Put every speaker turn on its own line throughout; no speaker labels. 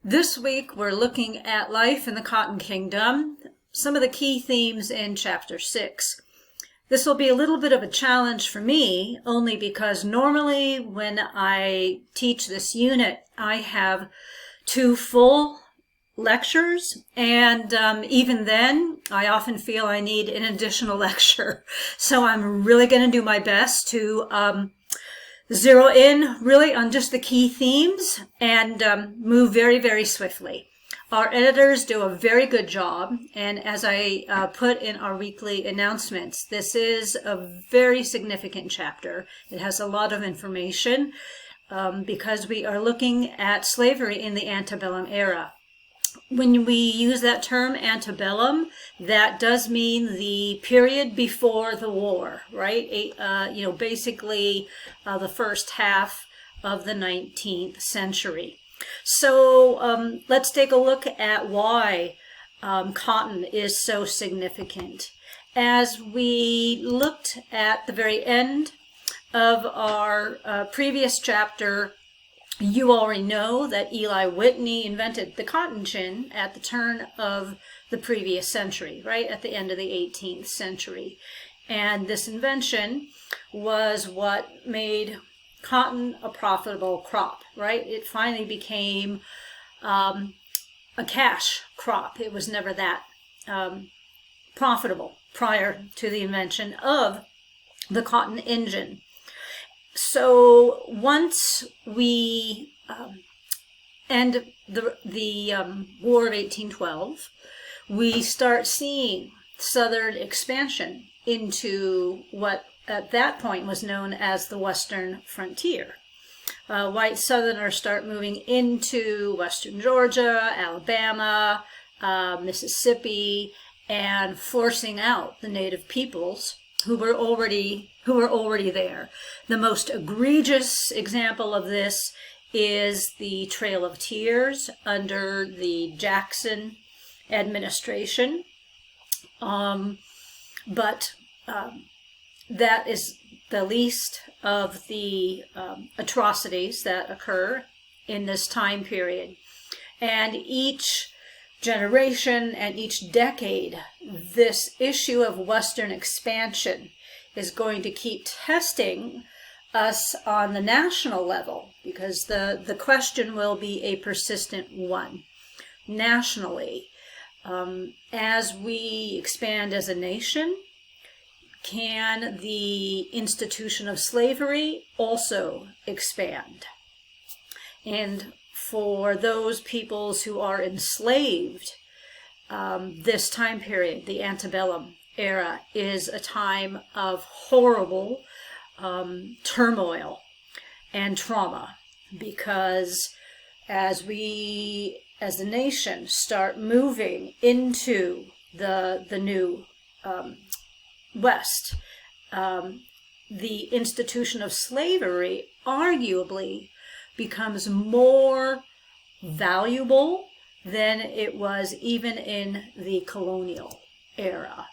This week we're looking at life in the Cotton Kingdom, some of the key themes in Chapter 6. This will be a little bit of a challenge for me, only because normally when I teach this unit, I have 2 full lectures, and even then, I often feel I need an additional lecture. So I'm really going to do my best to zero in really on just the key themes and move very, very swiftly. Our editors do a very good job, and as I put in our weekly announcements, this is a very significant chapter. It has a lot of information because we are looking at slavery in the antebellum era. When we use that term antebellum, that does mean the period before the war, right? Basically the first half of the 19th century. So let's take a look at why cotton is so significant. As we looked at the very end of our previous chapter, you already know that Eli Whitney invented the cotton gin at the turn of the previous century, right at the end of the 18th century. And this invention was what made cotton a profitable crop, right? It finally became a cash crop. It was never that profitable prior to the invention of the cotton engine. So once we end the War of 1812, we start seeing Southern expansion into what at that point was known as the Western frontier. White Southerners start moving into Western Georgia, Alabama, Mississippi, and forcing out the native peoples who were already there. The most egregious example of this is the Trail of Tears under the Jackson administration. But that is the least of the atrocities that occur in this time period. And each generation and each decade, this issue of Western expansion is going to keep testing us on the national level, because the question will be a persistent one nationally. As we expand as a nation, can the institution of slavery also expand? And for those peoples who are enslaved, this time period, the antebellum era, is a time of horrible turmoil and trauma, because as we as a nation start moving into the new West, the institution of slavery arguably becomes more valuable than it was even in the colonial era.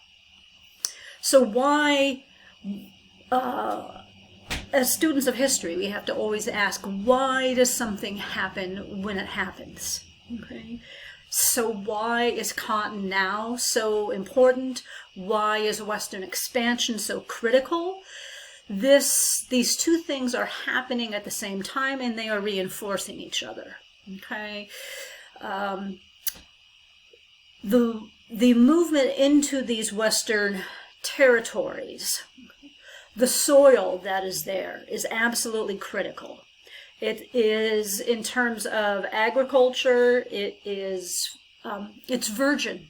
So why, as students of history, we have to always ask, why does something happen when it happens? Okay. So why is cotton now so important? Why is Western expansion so critical? These two things are happening at the same time, and they are reinforcing each other. Okay. The movement into these Western territories, the soil that is there is absolutely critical. It is, in terms of agriculture, it's virgin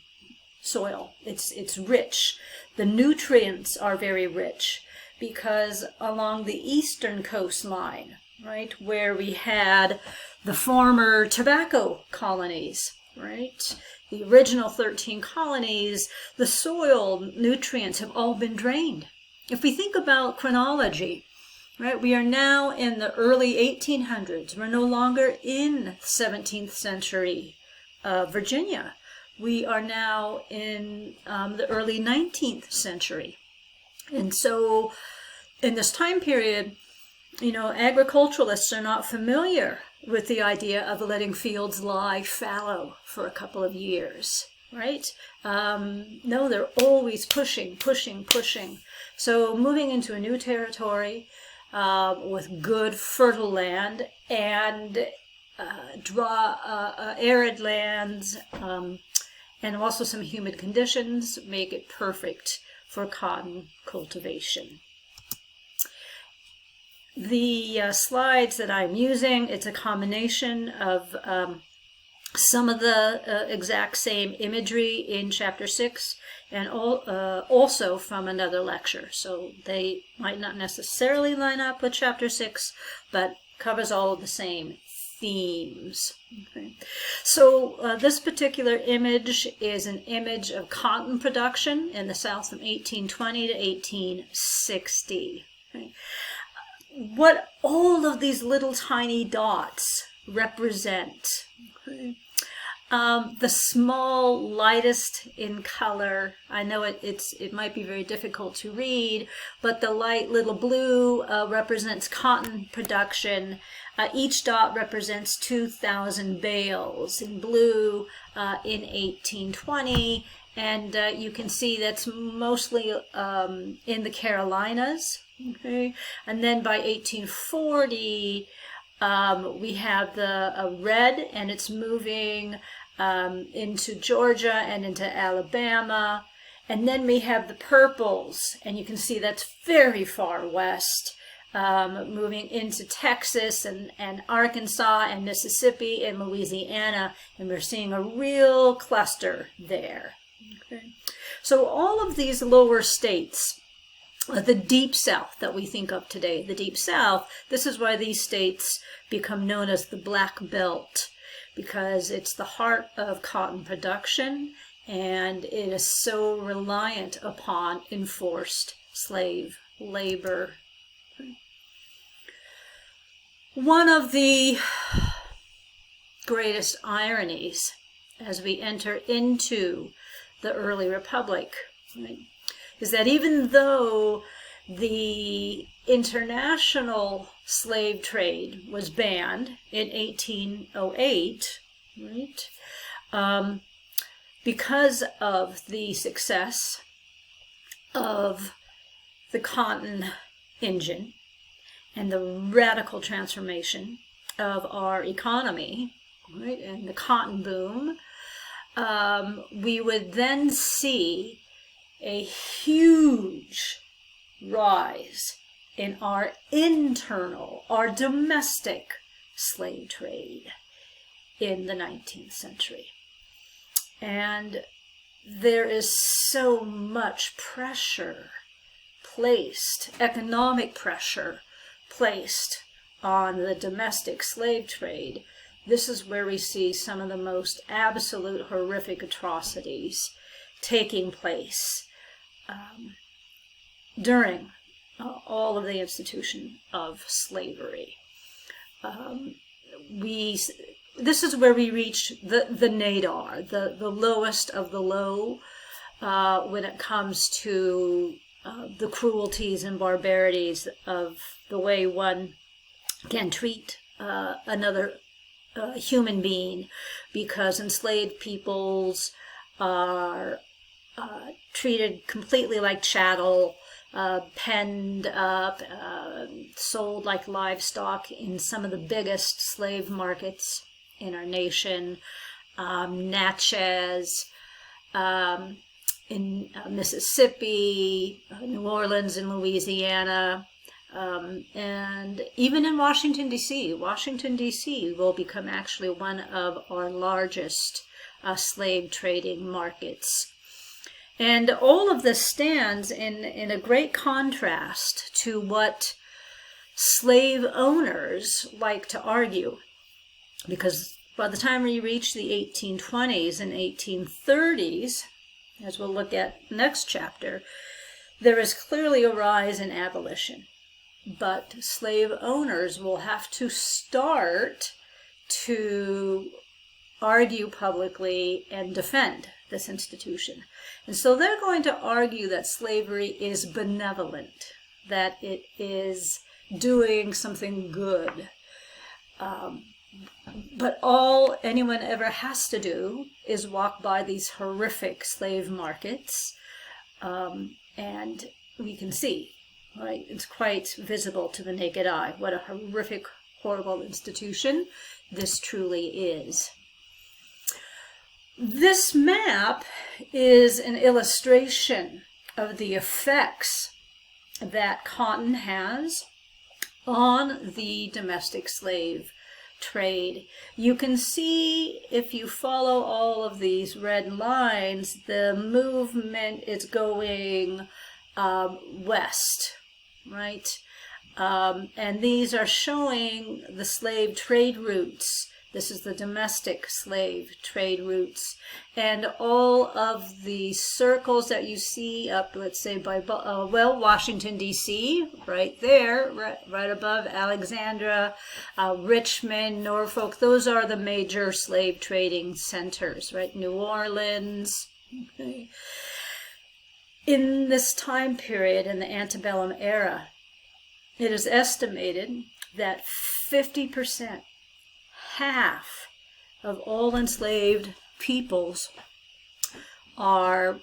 soil. It's rich. The nutrients are very rich, because along the eastern coastline, right, where we had the former tobacco colonies, right, the original 13 colonies, the soil nutrients have all been drained. If we think about chronology, right, we are now in the early 1800s. We're no longer in 17th century Virginia. We are now in the early 19th century. And so in this time period, agriculturalists are not familiar with the idea of letting fields lie fallow for a couple of years, right? No, they're always pushing. So moving into a new territory with good fertile land and arid lands and also some humid conditions make it perfect for cotton cultivation. The slides that I'm using, it's a combination of some of the exact same imagery in chapter 6 and also from another lecture. So they might not necessarily line up with chapter 6, but covers all of the same themes. Okay. So this particular image is an image of cotton production in the South from 1820 to 1860. Okay. What all of these little tiny dots represent. Okay. The small, lightest in color, I know it might be very difficult to read, but the light little blue represents cotton production. Each dot represents 2,000 bales in blue in 1820, and you can see that's mostly in the Carolinas. Okay, and then by 1840, we have the red, and it's moving into Georgia and into Alabama. And then we have the purples, and you can see that's very far west, moving into Texas and Arkansas and Mississippi and Louisiana. And we're seeing a real cluster there. Okay. So all of these lower states, the Deep South that we think of today, the Deep South, this is why these states become known as the Black Belt, because it's the heart of cotton production and it is so reliant upon enforced slave labor. One of the greatest ironies as we enter into the early republic, right, is that even though the international slave trade was banned in 1808, right, because of the success of the cotton engine and the radical transformation of our economy, right, and the cotton boom, we would then see a huge rise in our domestic slave trade in the 19th century. And there is so much pressure placed, economic pressure placed on the domestic slave trade. This is where we see some of the most absolute horrific atrocities taking place during all of the institution of slavery. This is where we reach the nadir, the lowest of the low, when it comes to the cruelties and barbarities of the way one can treat another human being, because enslaved peoples are treated completely like chattel, penned up, sold like livestock in some of the biggest slave markets in our nation, Natchez, in Mississippi, New Orleans in Louisiana, and even in Washington, D.C. Washington, D.C. will become actually one of our largest slave trading markets. And all of this stands in a great contrast to what slave owners like to argue. Because by the time we reach the 1820s and 1830s, as we'll look at next chapter, there is clearly a rise in abolition. But slave owners will have to start to argue publicly and defend this institution. And so they're going to argue that slavery is benevolent, that it is doing something good, But all anyone ever has to do is walk by these horrific slave markets, and we can see, right? It's quite visible to the naked eye what a horrific, horrible institution this truly is. This map is an illustration of the effects that cotton has on the domestic slave trade. You can see, if you follow all of these red lines, the movement is going west, right? And these are showing the slave trade routes. This is the domestic slave trade routes. And all of the circles that you see up, let's say, by, Washington, D.C., right there, right above Alexandria, Richmond, Norfolk, those are the major slave trading centers, right? New Orleans. Okay. In this time period, in the antebellum era, it is estimated that 50%, half of all enslaved peoples are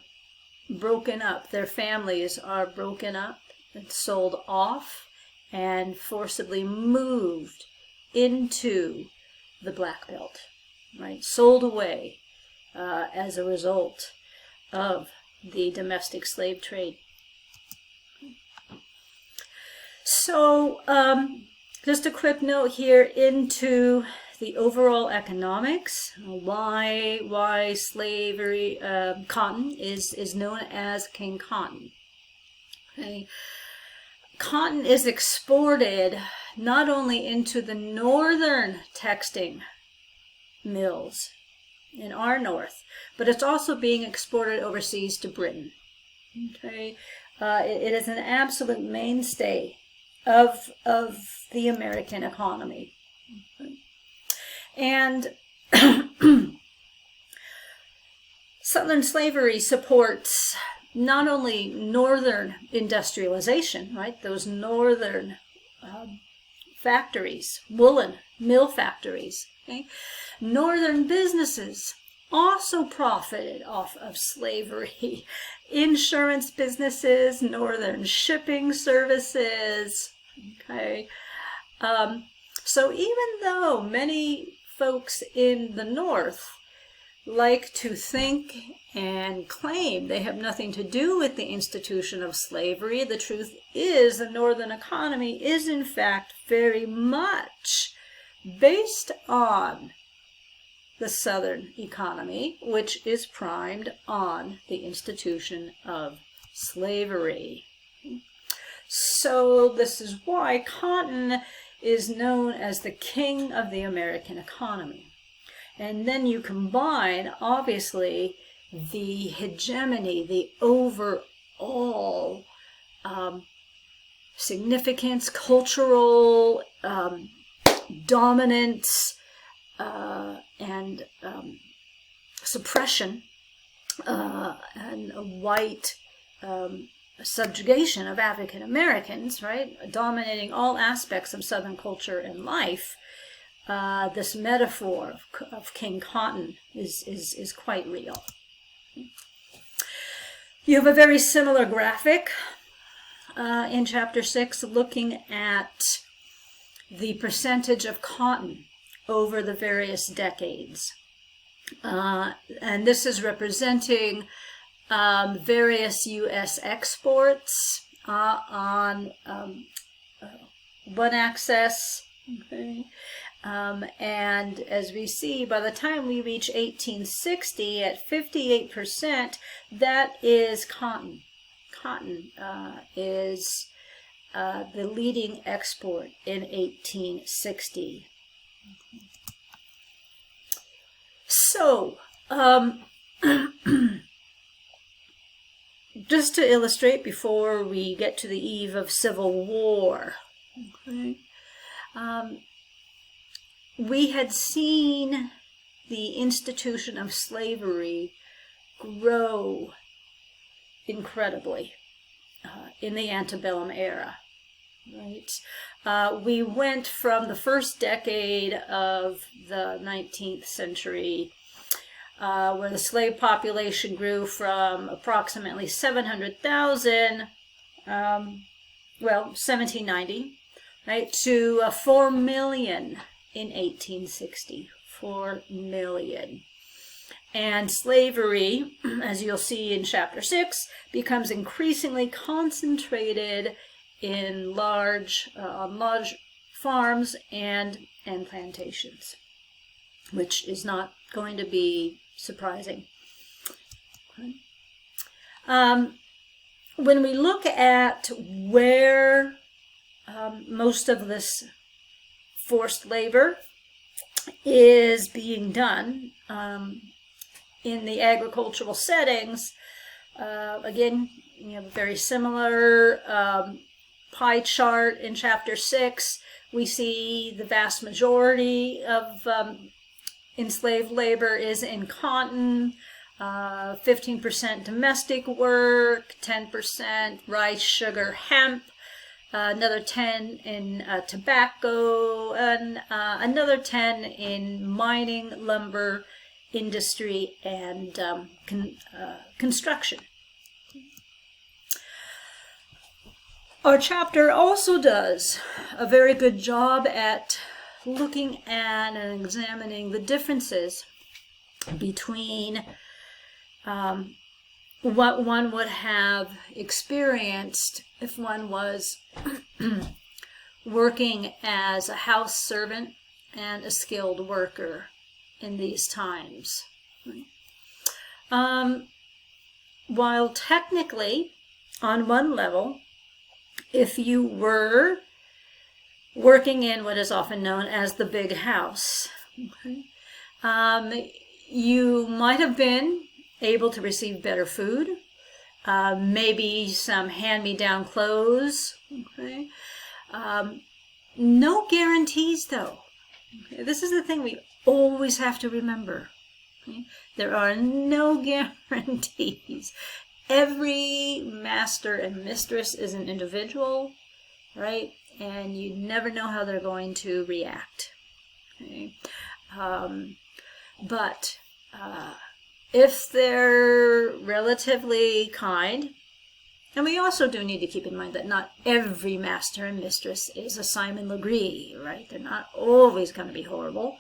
broken up. Their families are broken up and sold off and forcibly moved into the Black Belt, right? Sold away as a result of the domestic slave trade. So just a quick note here into the overall economics, why slavery, cotton is known as King Cotton. Okay. Cotton is exported not only into the northern textile mills in our north, but it's also being exported overseas to Britain. Okay. It is an absolute mainstay of the American economy. Okay. And Southern slavery supports not only northern industrialization, right? Those northern factories, woolen mill factories. Okay? Northern businesses also profited off of slavery. Insurance businesses, northern shipping services. Okay. So even though many folks in the North like to think and claim they have nothing to do with the institution of slavery, the truth is the Northern economy is in fact very much based on the Southern economy, which is primed on the institution of slavery. So this is why cotton is known as the king of the American economy. And then you combine, obviously, the hegemony, the overall significance, cultural dominance, and suppression, and a white subjugation of African Americans, right, dominating all aspects of Southern culture and life. This metaphor of King Cotton is quite real. You have a very similar graphic in chapter 6 looking at the percentage of cotton over the various decades. And this is representing various U.S. exports on one axis. Okay. And as we see, by the time we reach 1860, at 58%, that is cotton. Cotton is the leading export in 1860. So, just to illustrate before we get to the eve of Civil War, okay, we had seen the institution of slavery grow incredibly in the antebellum era. right? We went from the first decade of the 19th century, where the slave population grew from approximately 700,000, 1790, right, to 4 million in 1860. 4 million. And slavery, as you'll see in chapter 6, becomes increasingly concentrated in large farms and plantations, which is not going to be surprising. When we look at where most of this forced labor is being done in the agricultural settings, again, you have a very similar pie chart in chapter 6. We see the vast majority of enslaved labor is in cotton, 15% domestic work, 10% rice, sugar, hemp, another 10 in tobacco, and another 10 in mining, lumber, industry, and construction. Our chapter also does a very good job at looking at and examining the differences between what one would have experienced if one was working as a house servant and a skilled worker in these times. While technically, on one level, if you were working in what is often known as the big house, you might have been able to receive better food, maybe some hand-me-down clothes. No guarantees, though. This is the thing we always have to remember. There are no guarantees. Every master and mistress is an individual, right? And you never know how they're going to react. But if they're relatively kind, and we also do need to keep in mind that not every master and mistress is a Simon Legree, right? They're not always going to be horrible.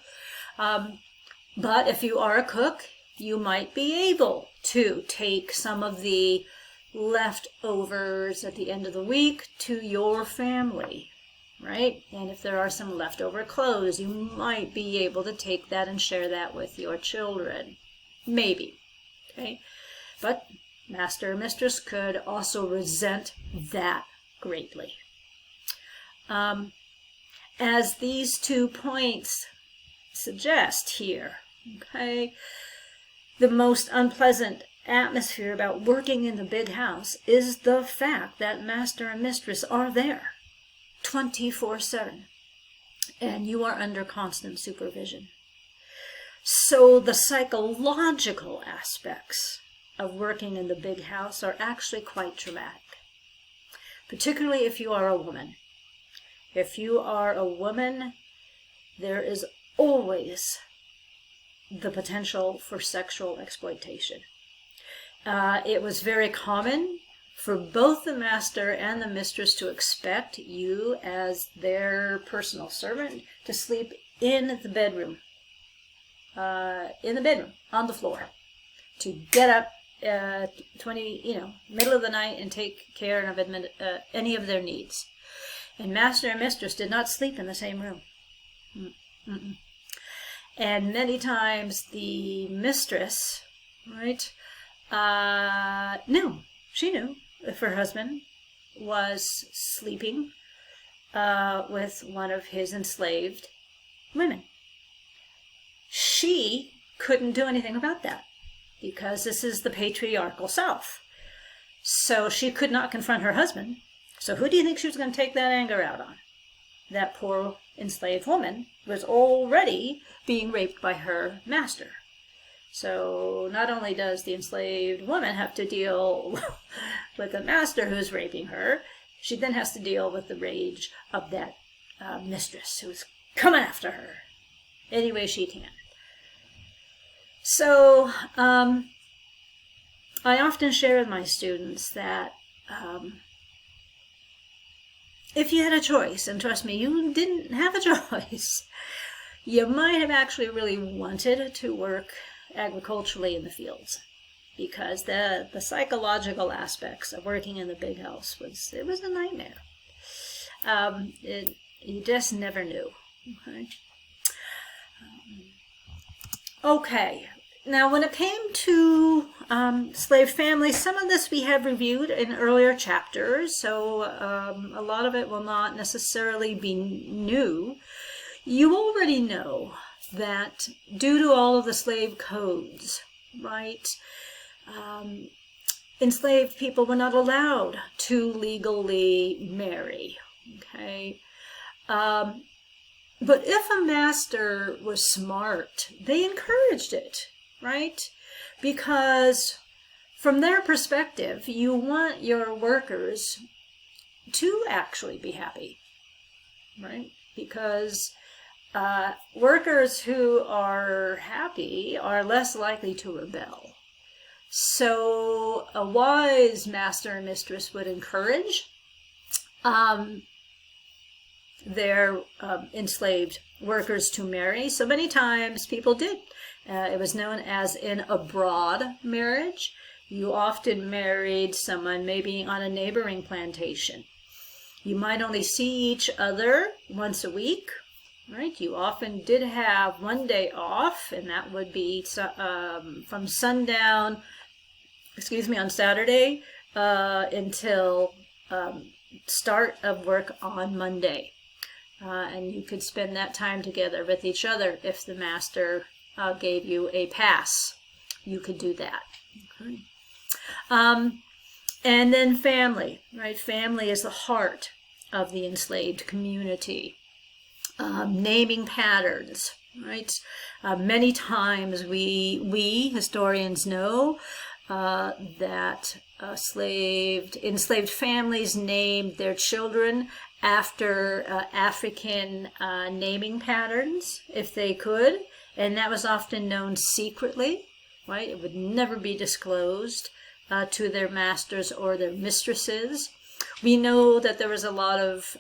But if you are a cook, you might be able to take some of the leftovers at the end of the week to your family, right? And if there are some leftover clothes, you might be able to take that and share that with your children. Maybe, okay? But master or mistress could also resent that greatly. As these 2 points suggest here, okay, the most unpleasant atmosphere about working in the big house is the fact that master and mistress are there 24/7, and you are under constant supervision. So the psychological aspects of working in the big house are actually quite traumatic, particularly if you are a woman. If you are a woman, there is always the potential for sexual exploitation. It was very common for both the master and the mistress to expect you, as their personal servant, to sleep in the bedroom, on the floor, to get up middle of the night and take care of any of their needs. And master and mistress did not sleep in the same room. And many times the mistress, right, she knew if her husband was sleeping with one of his enslaved women. She couldn't do anything about that because this is the patriarchal South. So she could not confront her husband. So who do you think she was going to take that anger out on? That poor enslaved woman was already being raped by her master. So not only does the enslaved woman have to deal with the master who's raping her, she then has to deal with the rage of that mistress who's coming after her any way she can. So I often share with my students that if you had a choice, and trust me, you didn't have a choice, you might have actually really wanted to work agriculturally in the fields, because the psychological aspects of working in the big house was a nightmare. You just never knew. Okay. Now, when it came to slave families, some of this we have reviewed in earlier chapters, so a lot of it will not necessarily be new. You already know that due to all of the slave codes, right, enslaved people were not allowed to legally marry, okay? But if a master was smart, they encouraged it, right? Because from their perspective, you want your workers to actually be happy, right? Because workers who are happy are less likely to rebel. So a wise master and mistress would encourage their enslaved workers to marry. So many times people did. It was known as an abroad marriage. You often married someone maybe on a neighboring plantation. You might only see each other once a week, right? You often did have one day off, and that would be from sundown, on Saturday until start of work on Monday. And you could spend that time together with each other. If the master gave you a pass, you could do that. Okay. And then family, right? Family is the heart of the enslaved community. Naming patterns, right? Many times we historians know that enslaved families named their children after African naming patterns, if they could, and that was often known secretly, right? It would never be disclosed to their masters or their mistresses. We know that there was a lot of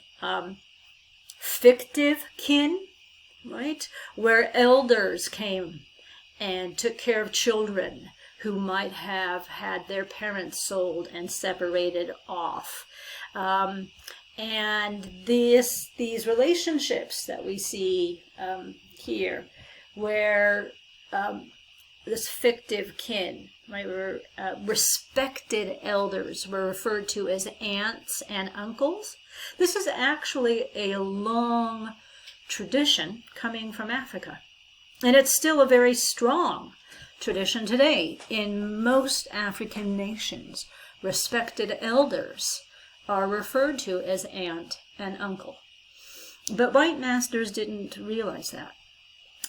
fictive kin, right? Where elders came and took care of children who might have had their parents sold and separated off. And these relationships that we see here, where this fictive kin, right, where respected elders were referred to as aunts and uncles. This is actually a long tradition coming from Africa. And it's still a very strong tradition today. In most African nations, respected elders are referred to as aunt and uncle. But white masters didn't realize that.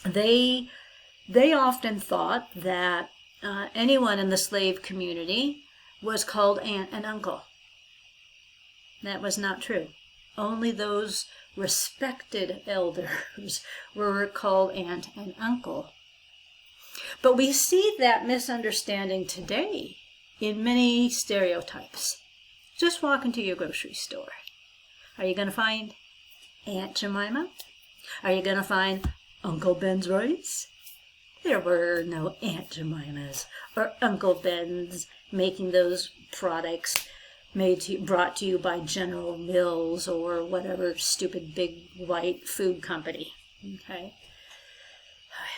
They often thought that anyone in the slave community was called aunt and uncle. That was not true. Only those respected elders were called aunt and uncle. But we see that misunderstanding today in many stereotypes. Just walk into your grocery store. Are you going to find Aunt Jemima? Are you going to find Uncle Ben's rice? There were no Aunt Jemimas or Uncle Ben's making those products brought to you by General Mills or whatever stupid big white food company.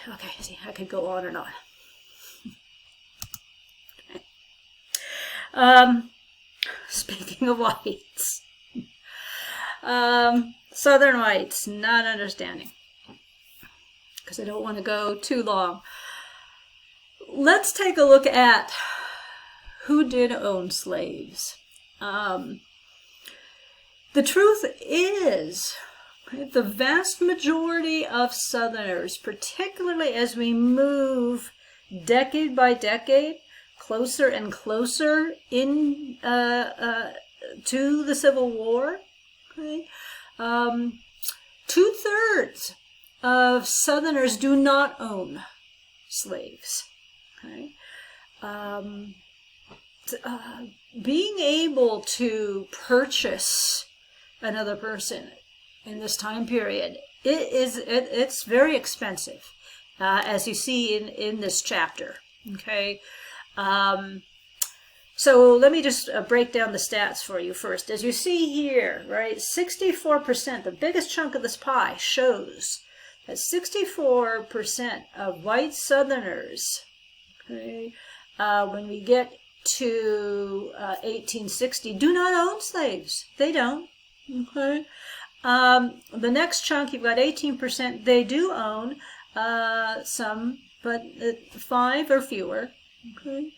Okay, see, I could go on and on. Speaking of whites, Southern whites not understanding, because I don't want to go too long. Let's take a look at who did own slaves. The truth is, the vast majority of Southerners, particularly as we move decade by decade, closer and closer in to the Civil War, okay, 2/3 of Southerners do not own slaves. Okay, being able to purchase another person in this time period, it's very expensive, as you see in this chapter. Okay, so let me just break down the stats for you first. As you see here, right, 64%, the biggest chunk of this pie, shows that 64% of white Southerners, okay, when we get to 1860, do not own slaves. They don't. Okay. The next chunk, you've got 18%. They do own some, but 5 or fewer. Okay.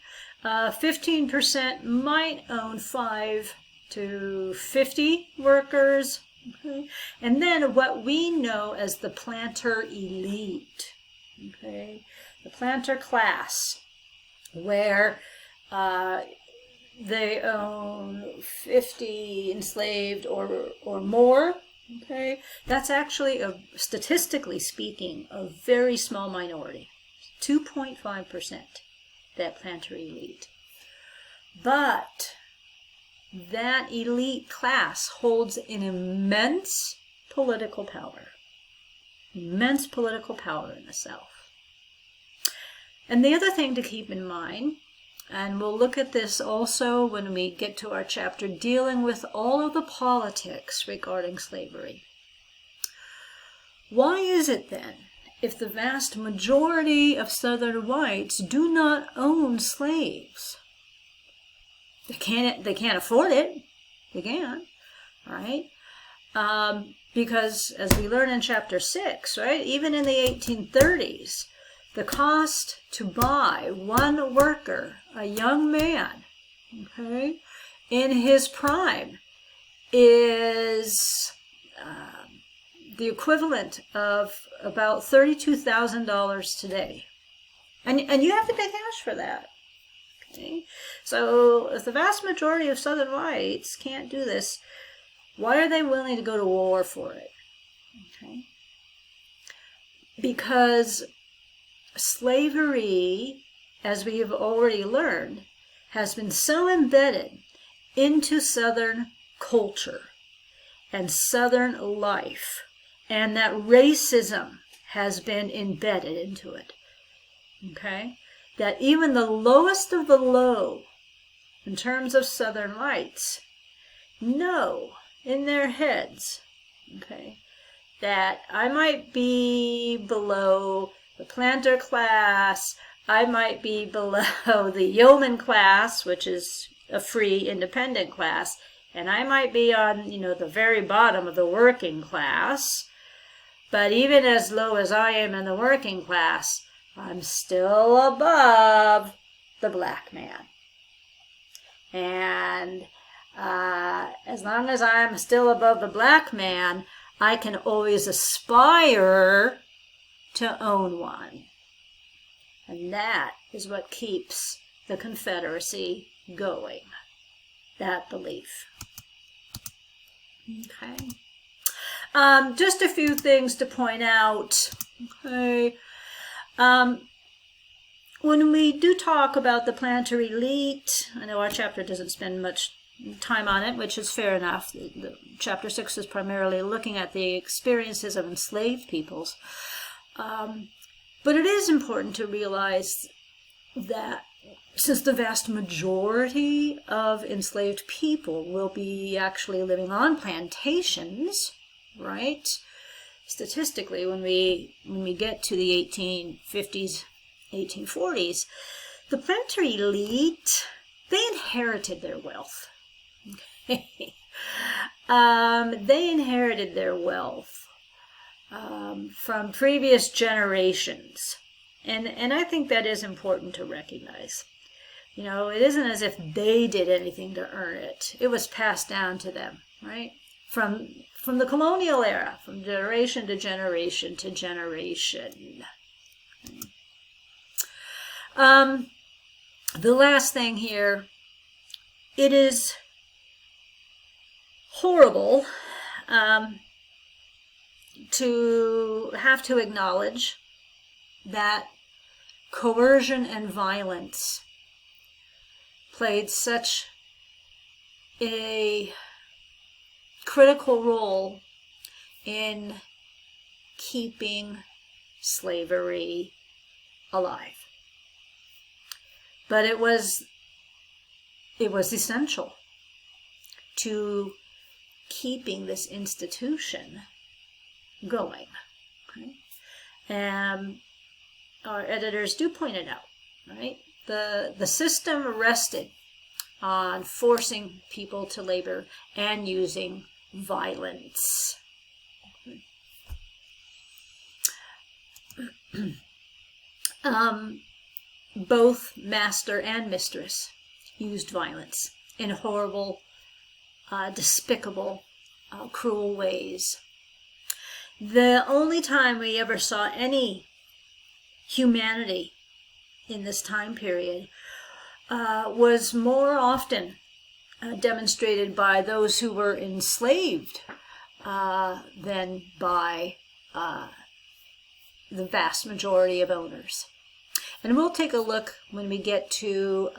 15% might own 5 to 50 workers. Okay. And then what we know as the planter elite. Okay. The planter class, where they own 50 enslaved or more. Okay, that's actually, statistically speaking, a very small minority, 2.5%, that planter elite. But that elite class holds an immense political power in the South. And the other thing to keep in mind, and we'll look at this also when we get to our chapter dealing with all of the politics regarding slavery. Why is it then, if the vast majority of Southern whites do not own slaves? They can't afford it. They can't, right? Because as we learn in chapter 6, right, even in the 1830s, the cost to buy one worker, a young man, okay, in his prime, is the equivalent of about $32,000 today. And you have to pay cash for that. Okay? So if the vast majority of Southern whites can't do this, why are they willing to go to war for it? Okay? Because slavery, as we have already learned, has been so embedded into Southern culture and Southern life, and that racism has been embedded into it. Okay? That even the lowest of the low, in terms of Southern whites, know in their heads, okay, that I might be below the planter class, I might be below the yeoman class, which is a free independent class, and I might be on, the very bottom of the working class. But even as low as I am in the working class, I'm still above the black man. And as long as I'm still above the black man, I can always aspire to own one. And that is what keeps the Confederacy going, that belief. Okay. Just a few things to point out. Okay. When we do talk about the planter elite, I know our chapter doesn't spend much time on it, which is fair enough. Chapter 6 is primarily looking at the experiences of enslaved peoples. But it is important to realize that since the vast majority of enslaved people will be actually living on plantations, right? Statistically, when we get to the 1850s, 1840s, the planter elite, they inherited their wealth. Okay. They inherited their wealth from previous generations. And I think that is important to recognize. It isn't as if they did anything to earn it. It was passed down to them, right? From the colonial era, from generation to generation to generation. The last thing here, it is horrible to have to acknowledge that coercion and violence played such a critical role in keeping slavery alive. But it was essential to keeping this institution going. Okay? And our editors do point it out, right? The system rested on forcing people to labor and using violence. Both master and mistress used violence in horrible, despicable, cruel ways. The only time we ever saw any humanity in this time period was more often demonstrated by those who were enslaved than by the vast majority of owners. And we'll take a look when we get to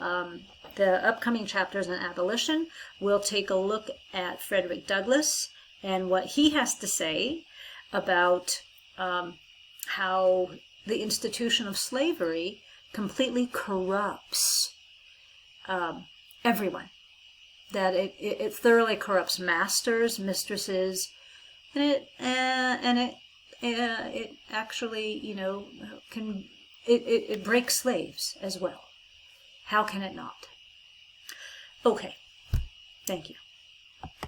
the upcoming chapters on abolition. We'll take a look at Frederick Douglass and what he has to say about how the institution of slavery completely corrupts everyone. That it thoroughly corrupts masters, mistresses, and it actually, it breaks slaves as well. How can it not? Okay, thank you.